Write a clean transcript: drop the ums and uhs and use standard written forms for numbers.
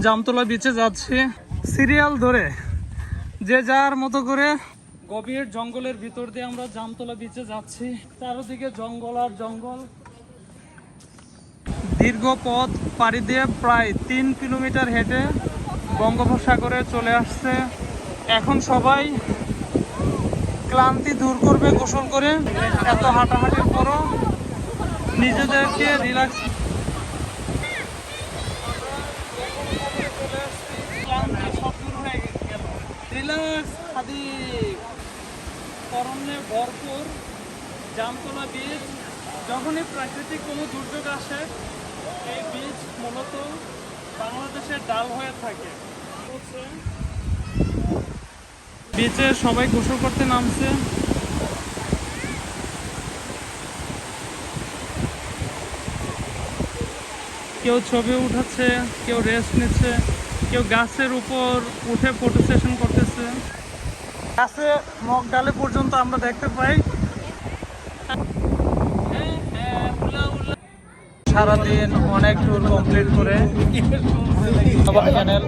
জামতলা বিচে যাচ্ছি সিরিয়াল ধরে, যে যার মতো করে। গভীর জঙ্গলের ভিতর দিয়ে আমরা জামতলা বিচে যাচ্ছি। চারদিকে জঙ্গল আর জঙ্গল। দীর্ঘ পথ পাড়ি দিয়ে প্রায় 3 কিলোমিটার হেঁটে বঙ্গোপসাগরে চলে আসছে। এখন সবাই ক্লান্তি দূর করবে গোসল করে। এত হাঁটাহাঁটির পরও নিজেদেরকে রিল্যাক্স, ক্লান্তি সব দূর হয়ে গেল। রিল্যাক্স খাদি অরণ্যে ভরপুর জামতলা বীচ। যখনই প্রাকৃতিক কোনো দুর্যোগ আসে, এই বীচ মূলত বাংলাদেশের ডাল হয়ে থাকে। বিচে সবাই গোসল করতে নামছে। কেউ ছবি উঠাচ্ছে, কেউ রেস্ট নিচ্ছে, কেউ গাছের উপর উঠে ফটো সেশন করতেছে। গাছে মগ ডালে পর্যন্ত আমরা দেখতে পাই। সারাদিন অনেক ট্যুর কমপ্লিট করে চ্যানেল